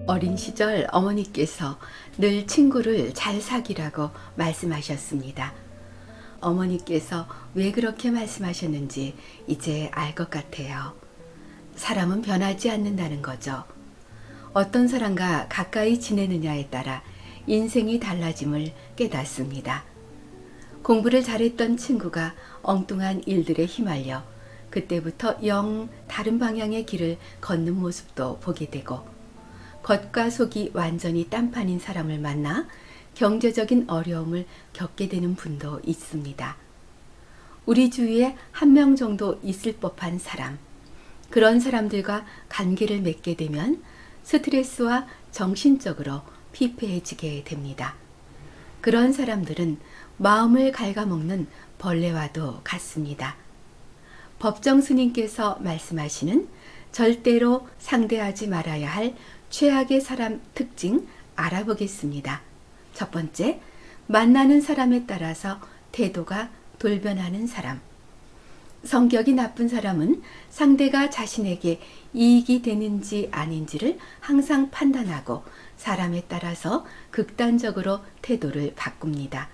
어린 시절 어머니께서 늘 친구를 잘 사귀라고 말씀하셨습니다. 어머니께서 왜 그렇게 말씀하셨는지 이제 알 것 같아요. 사람은 변하지 않는다는 거죠. 어떤 사람과 가까이 지내느냐에 따라 인생이 달라짐을 깨닫습니다. 공부를 잘했던 친구가 엉뚱한 일들에 휘말려 그때부터 영 다른 방향의 길을 걷는 모습도 보게 되고, 겉과 속이 완전히 딴판인 사람을 만나 경제적인 어려움을 겪게 되는 분도 있습니다. 우리 주위에 한 명 정도 있을 법한 사람, 그런 사람들과 관계를 맺게 되면 스트레스와 정신적으로 피폐해지게 됩니다. 그런 사람들은 마음을 갉아먹는 벌레와도 같습니다. 법정 스님께서 말씀하시는 절대로 상대하지 말아야 할 최악의 사람 특징 알아보겠습니다. 첫 번째, 만나는 사람에 따라서 태도가 돌변하는 사람. 성격이 나쁜 사람은 상대가 자신에게 이익이 되는지 아닌지를 항상 판단하고 사람에 따라서 극단적으로 태도를 바꿉니다.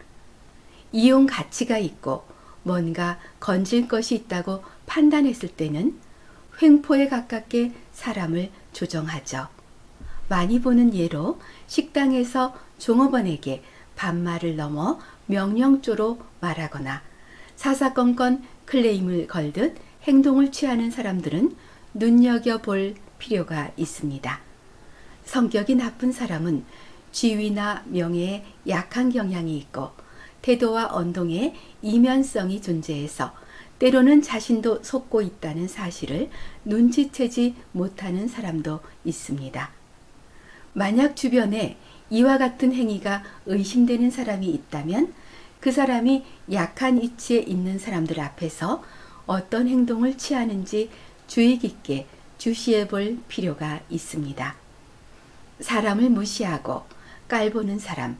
이용 가치가 있고 뭔가 건질 것이 있다고 판단했을 때는 횡포에 가깝게 사람을 조정하죠. 많이 보는 예로 식당에서 종업원에게 반말을 넘어 명령조로 말하거나 사사건건 클레임을 걸듯 행동을 취하는 사람들은 눈여겨볼 필요가 있습니다. 성격이 나쁜 사람은 지위나 명예에 약한 경향이 있고 태도와 언동에 이면성이 존재해서 때로는 자신도 속고 있다는 사실을 눈치채지 못하는 사람도 있습니다. 만약 주변에 이와 같은 행위가 의심되는 사람이 있다면 그 사람이 약한 위치에 있는 사람들 앞에서 어떤 행동을 취하는지 주의 깊게 주시해 볼 필요가 있습니다. 사람을 무시하고 깔보는 사람,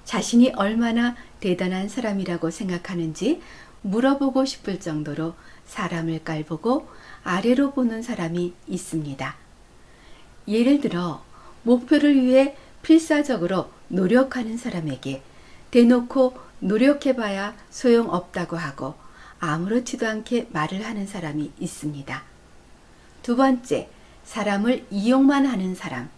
자신이 얼마나 대단한 사람이라고 생각하는지 물어보고 싶을 정도로 사람을 깔보고 아래로 보는 사람이 있습니다. 예를 들어 목표를 위해 필사적으로 노력하는 사람에게 대놓고 노력해봐야 소용없다고 하고 아무렇지도 않게 말을 하는 사람이 있습니다. 두 번째, 사람을 이용만 하는 사람.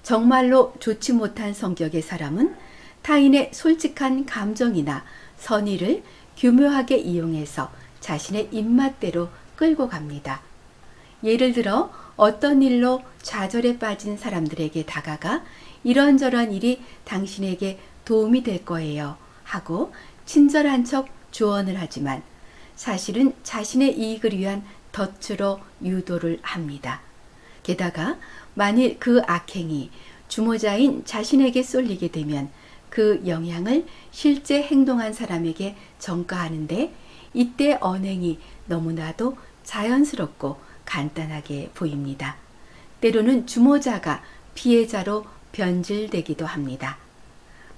정말로 좋지 못한 성격의 사람은 타인의 솔직한 감정이나 선의를 교묘하게 이용해서 자신의 입맛대로 끌고 갑니다. 예를 들어 어떤 일로 좌절에 빠진 사람들에게 다가가 이런저런 일이 당신에게 도움이 될 거예요 하고 친절한 척 조언을 하지만 사실은 자신의 이익을 위한 덫으로 유도를 합니다. 게다가 만일 그 악행이 주모자인 자신에게 쏠리게 되면 그 영향을 실제 행동한 사람에게 전가하는데 이때 언행이 너무나도 자연스럽고 간단하게 보입니다. 때로는 주모자가 피해자로 변질되기도 합니다.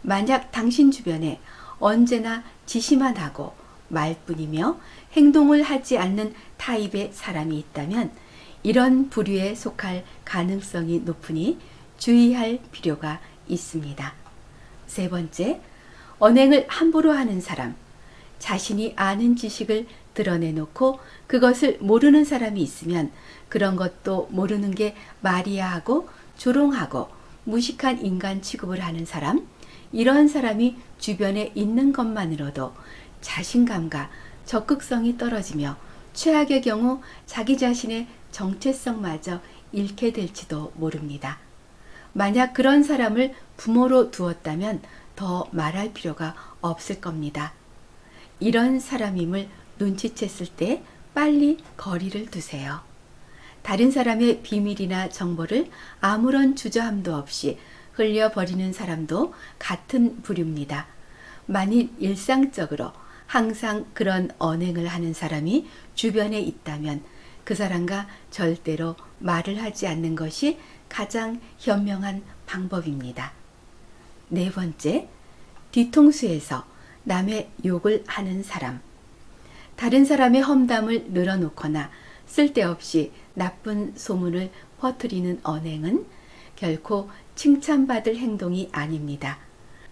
만약 당신 주변에 언제나 지시만 하고 말뿐이며 행동을 하지 않는 타입의 사람이 있다면 이런 부류에 속할 가능성이 높으니 주의할 필요가 있습니다. 세 번째, 언행을 함부로 하는 사람. 자신이 아는 지식을 드러내놓고 그것을 모르는 사람이 있으면 그런 것도 모르는 게 말이야 하고 조롱하고 무식한 인간 취급을 하는 사람, 이런 사람이 주변에 있는 것만으로도 자신감과 적극성이 떨어지며 최악의 경우 자기 자신의 정체성마저 잃게 될지도 모릅니다. 만약 그런 사람을 부모로 두었다면 더 말할 필요가 없을 겁니다. 이런 사람임을 눈치챘을 때 빨리 거리를 두세요. 다른 사람의 비밀이나 정보를 아무런 주저함도 없이 흘려버리는 사람도 같은 부류입니다. 만일 일상적으로 항상 그런 언행을 하는 사람이 주변에 있다면 그 사람과 절대로 말을 하지 않는 것이 가장 현명한 방법입니다. 네 번째, 뒤통수에서 남의 욕을 하는 사람. 다른 사람의 험담을 늘어놓거나 쓸데없이 나쁜 소문을 퍼뜨리는 언행은 결코 칭찬받을 행동이 아닙니다.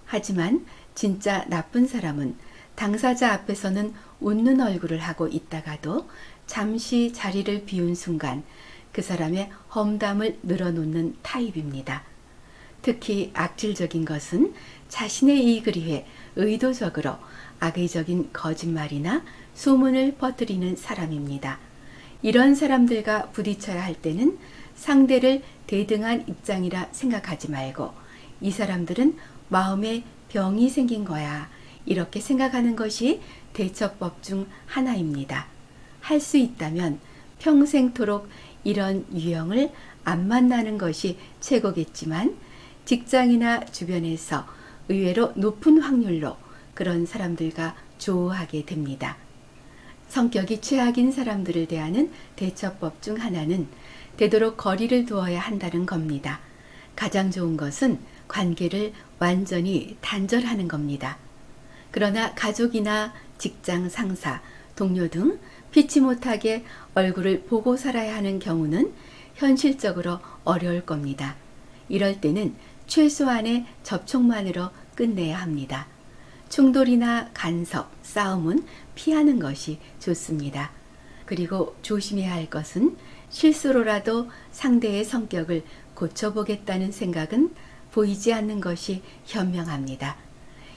하지만 진짜 나쁜 사람은 당사자 앞에서는 웃는 얼굴을 하고 있다가도 잠시 자리를 비운 순간 그 사람의 험담을 늘어놓는 타입입니다. 특히 악질적인 것은 자신의 이익을 위해 의도적으로 악의적인 거짓말이나 소문을 퍼뜨리는 사람입니다. 이런 사람들과 부딪혀야 할 때는 상대를 대등한 입장이라 생각하지 말고 이 사람들은 마음에 병이 생긴 거야, 이렇게 생각하는 것이 대처법 중 하나입니다. 할 수 있다면 평생토록 이런 유형을 안 만나는 것이 최고겠지만 직장이나 주변에서 의외로 높은 확률로 그런 사람들과 조우하게 됩니다. 성격이 최악인 사람들을 대하는 대처법 중 하나는 되도록 거리를 두어야 한다는 겁니다. 가장 좋은 것은 관계를 완전히 단절하는 겁니다. 그러나 가족이나 직장 상사, 동료 등 피치 못하게 얼굴을 보고 살아야 하는 경우는 현실적으로 어려울 겁니다. 이럴 때는 최소한의 접촉만으로 끝내야 합니다. 충돌이나 간섭, 싸움은 피하는 것이 좋습니다. 그리고 조심해야 할 것은 실수로라도 상대의 성격을 고쳐보겠다는 생각은 보이지 않는 것이 현명합니다.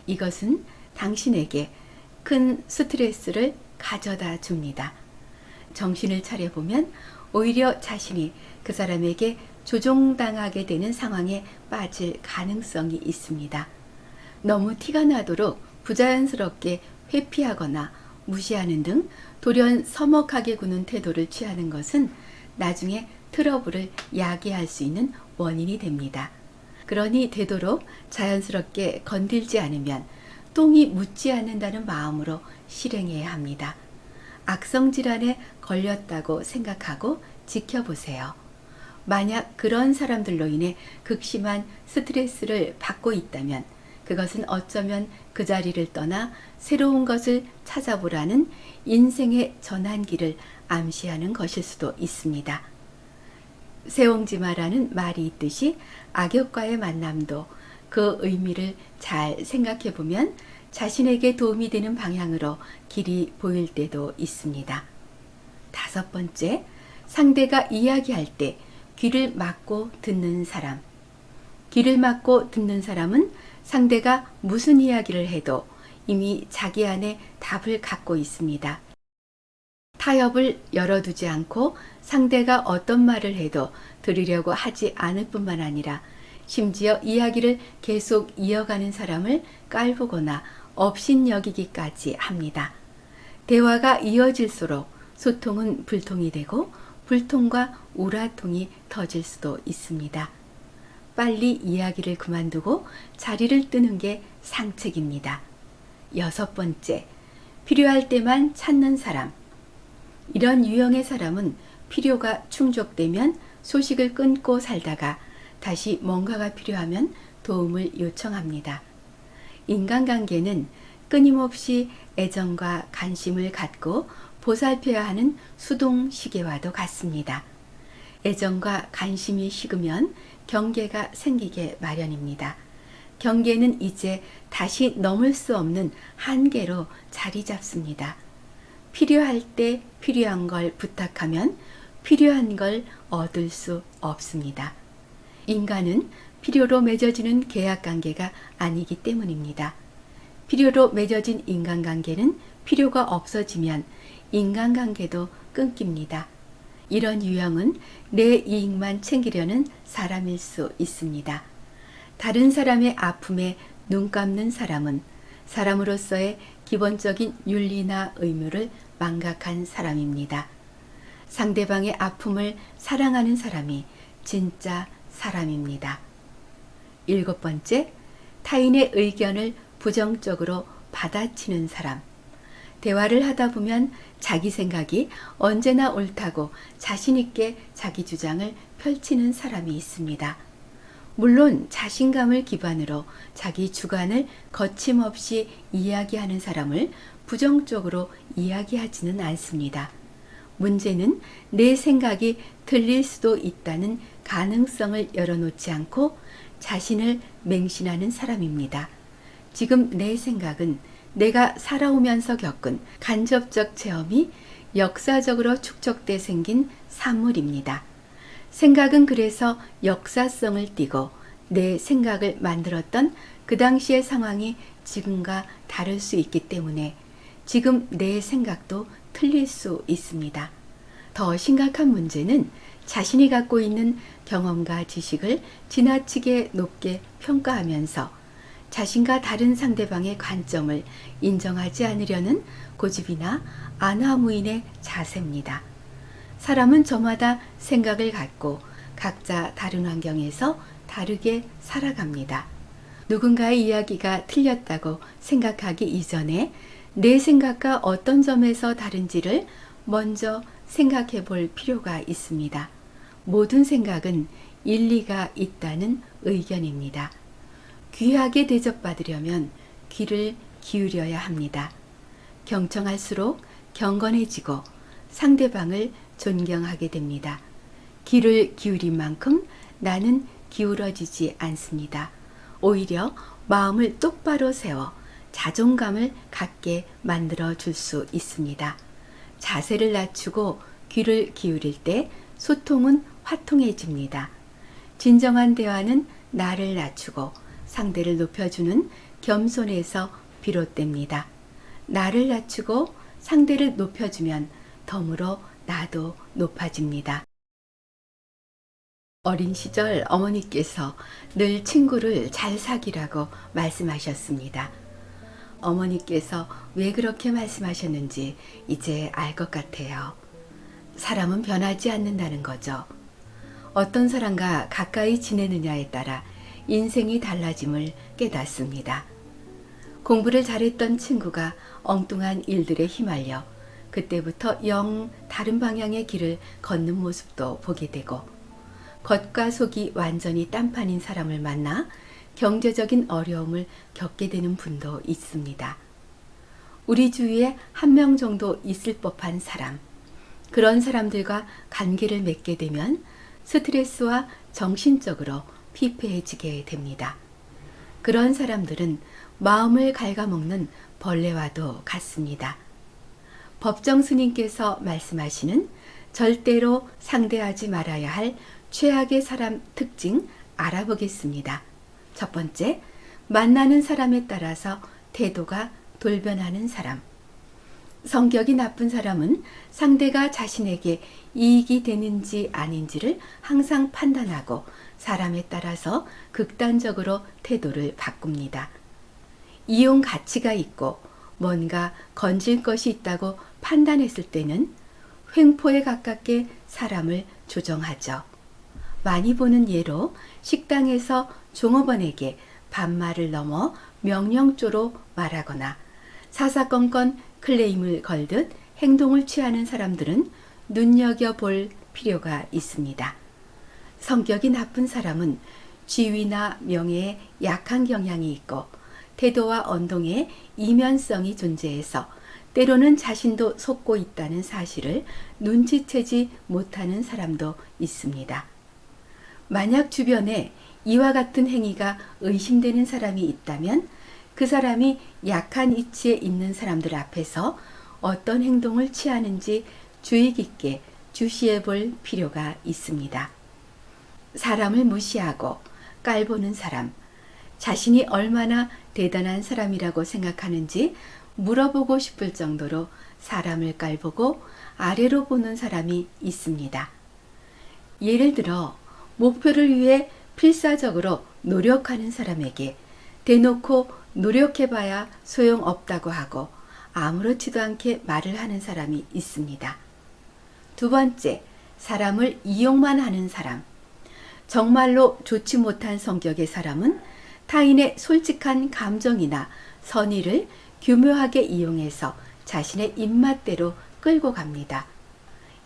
이것은 당신에게 큰 스트레스를 가져다 줍니다. 정신을 차려보면 오히려 자신이 그 사람에게 조종당하게 되는 상황에 빠질 가능성이 있습니다. 너무 티가 나도록 부자연스럽게 회피하거나 무시하는 등 돌연 서먹하게 구는 태도를 취하는 것은 나중에 트러블을 야기할 수 있는 원인이 됩니다. 그러니 되도록 자연스럽게 건들지 않으면 똥이 묻지 않는다는 마음으로 실행해야 합니다. 악성 질환에 걸렸다고 생각하고 지켜보세요. 만약 그런 사람들로 인해 극심한 스트레스를 받고 있다면 그것은 어쩌면 그 자리를 떠나 새로운 것을 찾아보라는 인생의 전환기를 암시하는 것일 수도 있습니다. 세옹지마라는 말이 있듯이 악역과의 만남도 그 의미를 잘 생각해 보면 자신에게 도움이 되는 방향으로 길이 보일 때도 있습니다. 5번째, 상대가 이야기할 때 귀를 막고 듣는 사람. 귀를 막고 듣는 사람은 상대가 무슨 이야기를 해도 이미 자기 안에 답을 갖고 있습니다. 타협을 열어두지 않고 상대가 어떤 말을 해도 들으려고 하지 않을 뿐만 아니라 심지어 이야기를 계속 이어가는 사람을 깔보거나 업신여기기까지 합니다. 대화가 이어질수록 소통은 불통이 되고 불통과 우라통이 터질 수도 있습니다. 빨리 이야기를 그만두고 자리를 뜨는 게 상책입니다. 6번째, 필요할 때만 찾는 사람. 이런 유형의 사람은 필요가 충족되면 소식을 끊고 살다가 다시 뭔가가 필요하면 도움을 요청합니다. 인간관계는 끊임없이 애정과 관심을 갖고 보살펴야 하는 수동시계와도 같습니다. 애정과 관심이 식으면 경계가 생기게 마련입니다. 경계는 이제 다시 넘을 수 없는 한계로 자리 잡습니다. 필요할 때 필요한 걸 부탁하면 필요한 걸 얻을 수 없습니다. 인간은 필요로 맺어지는 계약관계가 아니기 때문입니다. 필요로 맺어진 인간관계는 필요가 없어지면 인간관계도 끊깁니다. 이런 유형은 내 이익만 챙기려는 사람일 수 있습니다. 다른 사람의 아픔에 눈 감는 사람은 사람으로서의 기본적인 윤리나 의무를 망각한 사람입니다. 상대방의 아픔을 사랑하는 사람이 진짜 사람입니다. 7번째, 타인의 의견을 부정적으로 받아치는 사람. 대화를 하다 보면 자기 생각이 언제나 옳다고 자신 있게 자기 주장을 펼치는 사람이 있습니다. 물론 자신감을 기반으로 자기 주관을 거침없이 이야기하는 사람을 부정적으로 이야기하지는 않습니다. 문제는 내 생각이 틀릴 수도 있다는 가능성을 열어놓지 않고 자신을 맹신하는 사람입니다. 지금 내 생각은 내가 살아오면서 겪은 간접적 체험이 역사적으로 축적돼 생긴 산물입니다. 생각은 그래서 역사성을 띠고 내 생각을 만들었던 그 당시의 상황이 지금과 다를 수 있기 때문에 지금 내 생각도 틀릴 수 있습니다. 더 심각한 문제는 자신이 갖고 있는 경험과 지식을 지나치게 높게 평가하면서 자신과 다른 상대방의 관점을 인정하지 않으려는 고집이나 안하무인의 자세입니다. 사람은 저마다 생각을 갖고 각자 다른 환경에서 다르게 살아갑니다. 누군가의 이야기가 틀렸다고 생각하기 이전에 내 생각과 어떤 점에서 다른지를 먼저 생각해 볼 필요가 있습니다. 모든 생각은 일리가 있다는 의견입니다. 귀하게 대접받으려면 귀를 기울여야 합니다. 경청할수록 경건해지고 상대방을 존경하게 됩니다. 귀를 기울인 만큼 나는 기울어지지 않습니다. 오히려 마음을 똑바로 세워 자존감을 갖게 만들어 줄 수 있습니다. 자세를 낮추고 귀를 기울일 때 소통은 화통해집니다. 진정한 대화는 나를 낮추고 상대를 높여주는 겸손에서 비롯됩니다. 나를 낮추고 상대를 높여주면 덤으로 나도 높아집니다. 어린 시절 어머니께서 늘 친구를 잘 사귀라고 말씀하셨습니다. 어머니께서 왜 그렇게 말씀하셨는지 이제 알 것 같아요. 사람은 변하지 않는다는 거죠. 어떤 사람과 가까이 지내느냐에 따라 인생이 달라짐을 깨닫습니다. 공부를 잘했던 친구가 엉뚱한 일들에 휘말려 그때부터 영 다른 방향의 길을 걷는 모습도 보게 되고, 겉과 속이 완전히 딴판인 사람을 만나 경제적인 어려움을 겪게 되는 분도 있습니다. 우리 주위에 한 명 정도 있을 법한 사람, 그런 사람들과 관계를 맺게 되면 스트레스와 정신적으로 피폐해지게 됩니다. 그런 사람들은 마음을 갉아먹는 벌레와도 같습니다. 법정 스님께서 말씀하시는 절대로 상대하지 말아야 할 최악의 사람 특징 알아보겠습니다. 첫 번째, 만나는 사람에 따라서 태도가 돌변하는 사람. 성격이 나쁜 사람은 상대가 자신에게 이익이 되는지 아닌지를 항상 판단하고 사람에 따라서 극단적으로 태도를 바꿉니다. 이용 가치가 있고 뭔가 건질 것이 있다고 판단했을 때는 횡포에 가깝게 사람을 조정하죠. 많이 보는 예로 식당에서 종업원에게 반말을 넘어 명령조로 말하거나 사사건건 클레임을 걸듯 행동을 취하는 사람들은 눈여겨볼 필요가 있습니다. 성격이 나쁜 사람은 지위나 명예에 약한 경향이 있고 태도와 언동에 이면성이 존재해서 때로는 자신도 속고 있다는 사실을 눈치채지 못하는 사람도 있습니다. 만약 주변에 이와 같은 행위가 의심되는 사람이 있다면 그 사람이 약한 위치에 있는 사람들 앞에서 어떤 행동을 취하는지 주의 깊게 주시해 볼 필요가 있습니다. 사람을 무시하고 깔보는 사람, 자신이 얼마나 대단한 사람이라고 생각하는지 물어보고 싶을 정도로 사람을 깔보고 아래로 보는 사람이 있습니다. 예를 들어 목표를 위해 필사적으로 노력하는 사람에게 대놓고 노력해봐야 소용없다고 하고 아무렇지도 않게 말을 하는 사람이 있습니다. 두 번째, 사람을 이용만 하는 사람. 정말로 좋지 못한 성격의 사람은 타인의 솔직한 감정이나 선의를 교묘하게 이용해서 자신의 입맛대로 끌고 갑니다.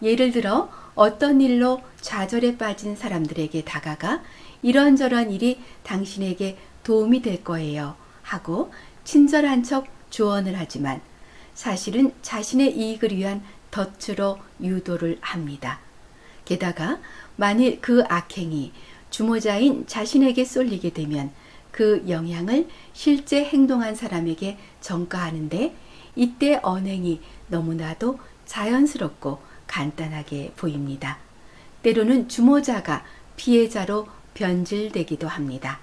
예를 들어 어떤 일로 좌절에 빠진 사람들에게 다가가 이런저런 일이 당신에게 도움이 될 거예요 하고 친절한 척 조언을 하지만 사실은 자신의 이익을 위한 덫으로 유도를 합니다. 게다가 만일 그 악행이 주모자인 자신에게 쏠리게 되면 그 영향을 실제 행동한 사람에게 전가하는데 이때 언행이 너무나도 자연스럽고 간단하게 보입니다. 때로는 주모자가 피해자로 변질되기도 합니다.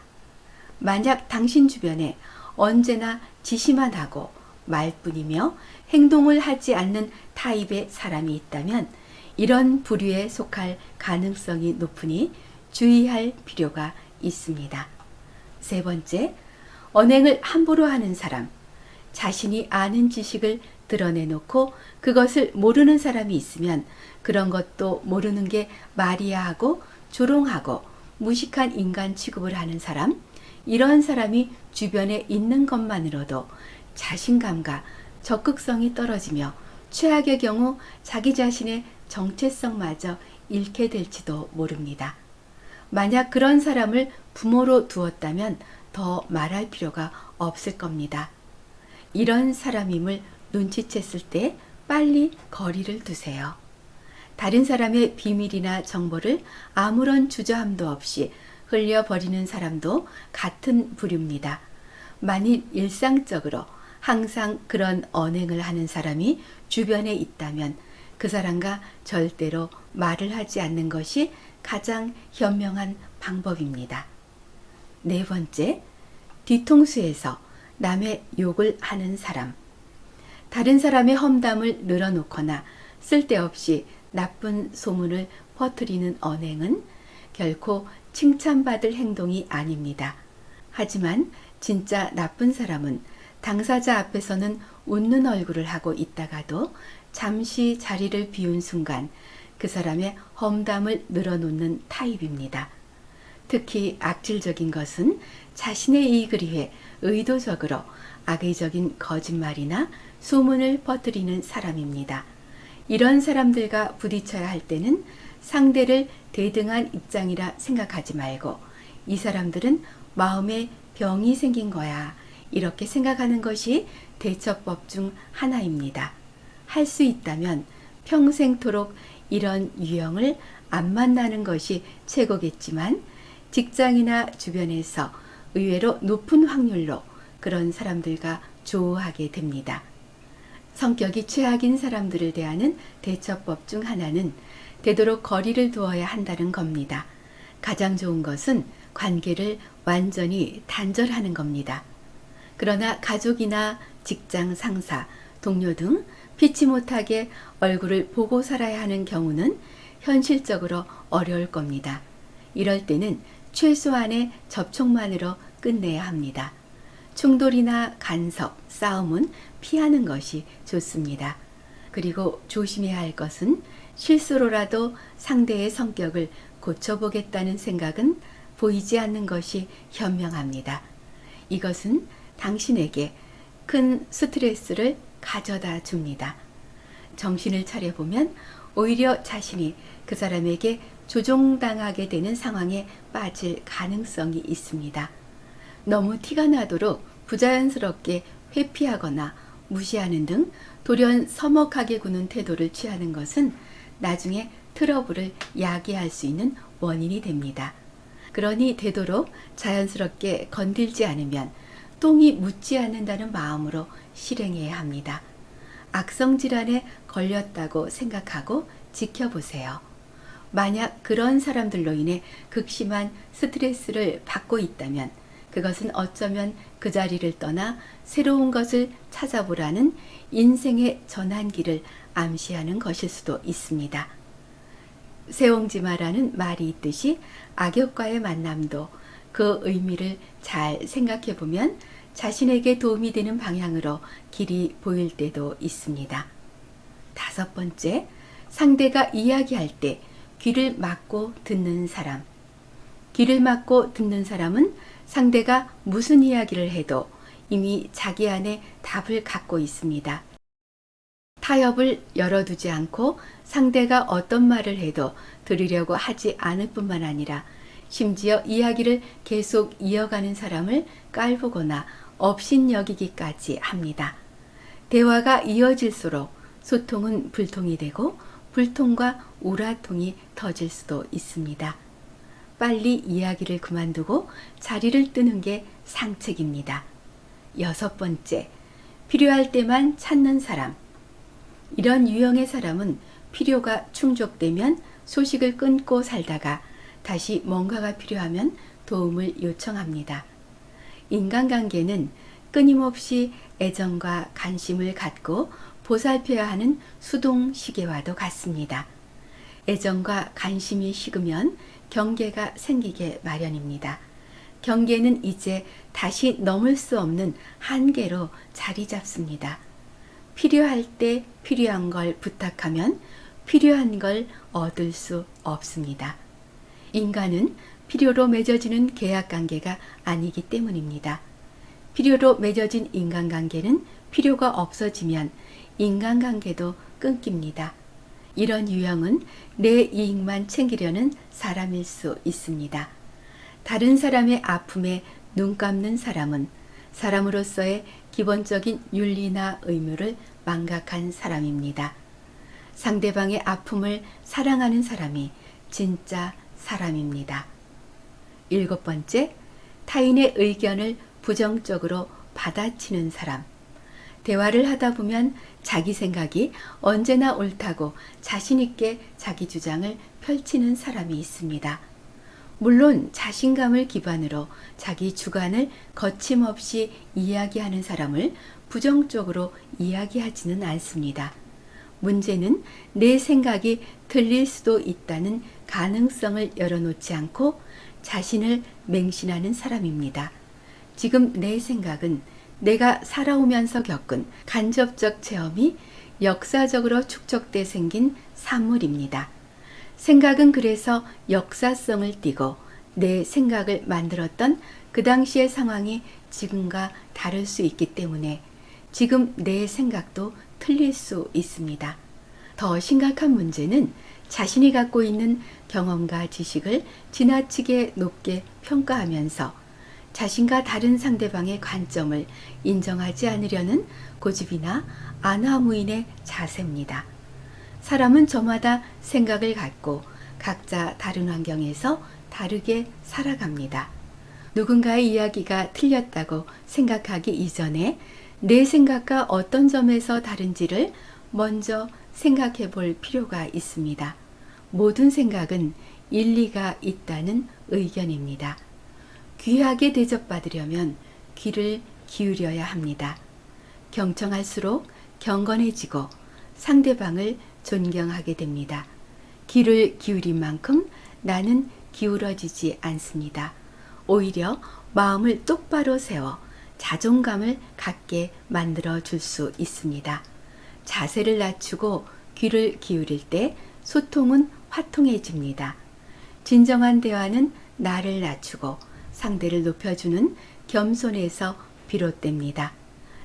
만약 당신 주변에 언제나 지시만 하고 말뿐이며 행동을 하지 않는 타입의 사람이 있다면 이런 부류에 속할 가능성이 높으니 주의할 필요가 있습니다. 세 번째, 언행을 함부로 하는 사람. 자신이 아는 지식을 드러내놓고 그것을 모르는 사람이 있으면 그런 것도 모르는 게 말이야 하고 조롱하고 무식한 인간 취급을 하는 사람, 이런 사람이 주변에 있는 것만으로도 자신감과 적극성이 떨어지며 최악의 경우 자기 자신의 정체성마저 잃게 될지도 모릅니다. 만약 그런 사람을 부모로 두었다면 더 말할 필요가 없을 겁니다. 이런 사람임을 눈치챘을 때 빨리 거리를 두세요. 다른 사람의 비밀이나 정보를 아무런 주저함도 없이 흘려버리는 사람도 같은 부류입니다. 만일 일상적으로 항상 그런 언행을 하는 사람이 주변에 있다면 그 사람과 절대로 말을 하지 않는 것이 가장 현명한 방법입니다. 네 번째, 뒤통수에서 남의 욕을 하는 사람. 다른 사람의 험담을 늘어놓거나 쓸데없이 나쁜 소문을 퍼뜨리는 언행은 결코 칭찬받을 행동이 아닙니다. 하지만 진짜 나쁜 사람은 당사자 앞에서는 웃는 얼굴을 하고 있다가도 잠시 자리를 비운 순간 그 사람의 험담을 늘어놓는 타입입니다. 특히 악질적인 것은 자신의 이익을 위해 의도적으로 악의적인 거짓말이나 소문을 퍼뜨리는 사람입니다. 이런 사람들과 부딪혀야 할 때는 상대를 대등한 입장이라 생각하지 말고 이 사람들은 마음에 병이 생긴 거야, 이렇게 생각하는 것이 대처법 중 하나입니다. 할 수 있다면 평생토록 이런 유형을 안 만나는 것이 최고겠지만 직장이나 주변에서 의외로 높은 확률로 그런 사람들과 조우하게 됩니다. 성격이 최악인 사람들을 대하는 대처법 중 하나는 되도록 거리를 두어야 한다는 겁니다. 가장 좋은 것은 관계를 완전히 단절하는 겁니다. 그러나 가족이나 직장 상사, 동료 등 피치 못하게 얼굴을 보고 살아야 하는 경우는 현실적으로 어려울 겁니다. 이럴 때는 최소한의 접촉만으로 끝내야 합니다. 충돌이나 간섭, 싸움은 피하는 것이 좋습니다. 그리고 조심해야 할 것은 실수로라도 상대의 성격을 고쳐보겠다는 생각은 보이지 않는 것이 현명합니다. 이것은 당신에게 큰 스트레스를 가져다 줍니다. 정신을 차려보면 오히려 자신이 그 사람에게 조종당하게 되는 상황에 빠질 가능성이 있습니다. 너무 티가 나도록 부자연스럽게 회피하거나 무시하는 등 돌연 서먹하게 구는 태도를 취하는 것은 나중에 트러블을 야기할 수 있는 원인이 됩니다. 그러니 되도록 자연스럽게 건들지 않으면 똥이 묻지 않는다는 마음으로 실행해야 합니다. 악성 질환에 걸렸다고 생각하고 지켜보세요. 만약 그런 사람들로 인해 극심한 스트레스를 받고 있다면 그것은 어쩌면 그 자리를 떠나 새로운 것을 찾아보라는 인생의 전환기를 암시하는 것일 수도 있습니다. 세옹지마라는 말이 있듯이 악역과의 만남도 그 의미를 잘 생각해 보면 자신에게 도움이 되는 방향으로 길이 보일 때도 있습니다. 다섯 번째, 상대가 이야기할 때 귀를 막고 듣는 사람. 귀를 막고 듣는 사람은 상대가 무슨 이야기를 해도 이미 자기 안에 답을 갖고 있습니다. 타협을 열어두지 않고 상대가 어떤 말을 해도 들으려고 하지 않을 뿐만 아니라 심지어 이야기를 계속 이어가는 사람을 깔보거나 업신여기기까지 합니다. 대화가 이어질수록 소통은 불통이 되고 불통과 우라통이 터질 수도 있습니다. 빨리 이야기를 그만두고 자리를 뜨는 게 상책입니다. 6번째, 필요할 때만 찾는 사람. 이런 유형의 사람은 필요가 충족되면 소식을 끊고 살다가 다시 뭔가가 필요하면 도움을 요청합니다. 인간관계는 끊임없이 애정과 관심을 갖고 보살펴야 하는 수동시계와도 같습니다. 애정과 관심이 식으면 경계가 생기게 마련입니다. 경계는 이제 다시 넘을 수 없는 한계로 자리 잡습니다. 필요할 때 필요한 걸 부탁하면 필요한 걸 얻을 수 없습니다. 인간은 필요로 맺어지는 계약관계가 아니기 때문입니다. 필요로 맺어진 인간관계는 필요가 없어지면 인간관계도 끊깁니다. 이런 유형은 내 이익만 챙기려는 사람일 수 있습니다. 다른 사람의 아픔에 눈 감는 사람은 사람으로서의 기본적인 윤리나 의무를 망각한 사람입니다. 상대방의 아픔을 사랑하는 사람이 진짜 사람입니다. 7번째, 타인의 의견을 부정적으로 받아치는 사람. 대화를 하다 보면 자기 생각이 언제나 옳다고 자신 있게 자기 주장을 펼치는 사람이 있습니다. 물론 자신감을 기반으로 자기 주관을 거침없이 이야기하는 사람을 부정적으로 이야기하지는 않습니다. 문제는 내 생각이 틀릴 수도 있다는 가능성을 열어놓지 않고 자신을 맹신하는 사람입니다. 지금 내 생각은 내가 살아오면서 겪은 간접적 체험이 역사적으로 축적돼 생긴 산물입니다. 생각은 그래서 역사성을 띠고 내 생각을 만들었던 그 당시의 상황이 지금과 다를 수 있기 때문에 지금 내 생각도 틀릴 수 있습니다. 더 심각한 문제는 자신이 갖고 있는 경험과 지식을 지나치게 높게 평가하면서 자신과 다른 상대방의 관점을 인정하지 않으려는 고집이나 안하무인의 자세입니다. 사람은 저마다 생각을 갖고 각자 다른 환경에서 다르게 살아갑니다. 누군가의 이야기가 틀렸다고 생각하기 이전에 내 생각과 어떤 점에서 다른지를 먼저 생각해 볼 필요가 있습니다. 모든 생각은 일리가 있다는 의견입니다. 귀하게 대접받으려면 귀를 기울여야 합니다. 경청할수록 경건해지고 상대방을 존경하게 됩니다. 귀를 기울인 만큼 나는 기울어지지 않습니다. 오히려 마음을 똑바로 세워 자존감을 갖게 만들어 줄 수 있습니다. 자세를 낮추고 귀를 기울일 때 소통은 화통해집니다. 진정한 대화는 나를 낮추고 상대를 높여주는 겸손에서 비롯됩니다.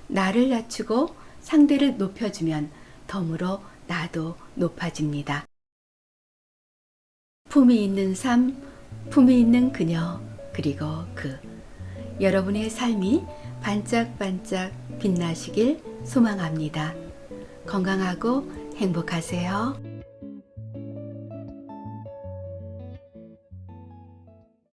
나를 낮추고 상대를 높여주면 덤으로 나도 높아집니다. 품이 있는 삶, 품이 있는 그녀, 그리고 그. 여러분의 삶이 반짝반짝 빛나시길 소망합니다. 건강하고 행복하세요.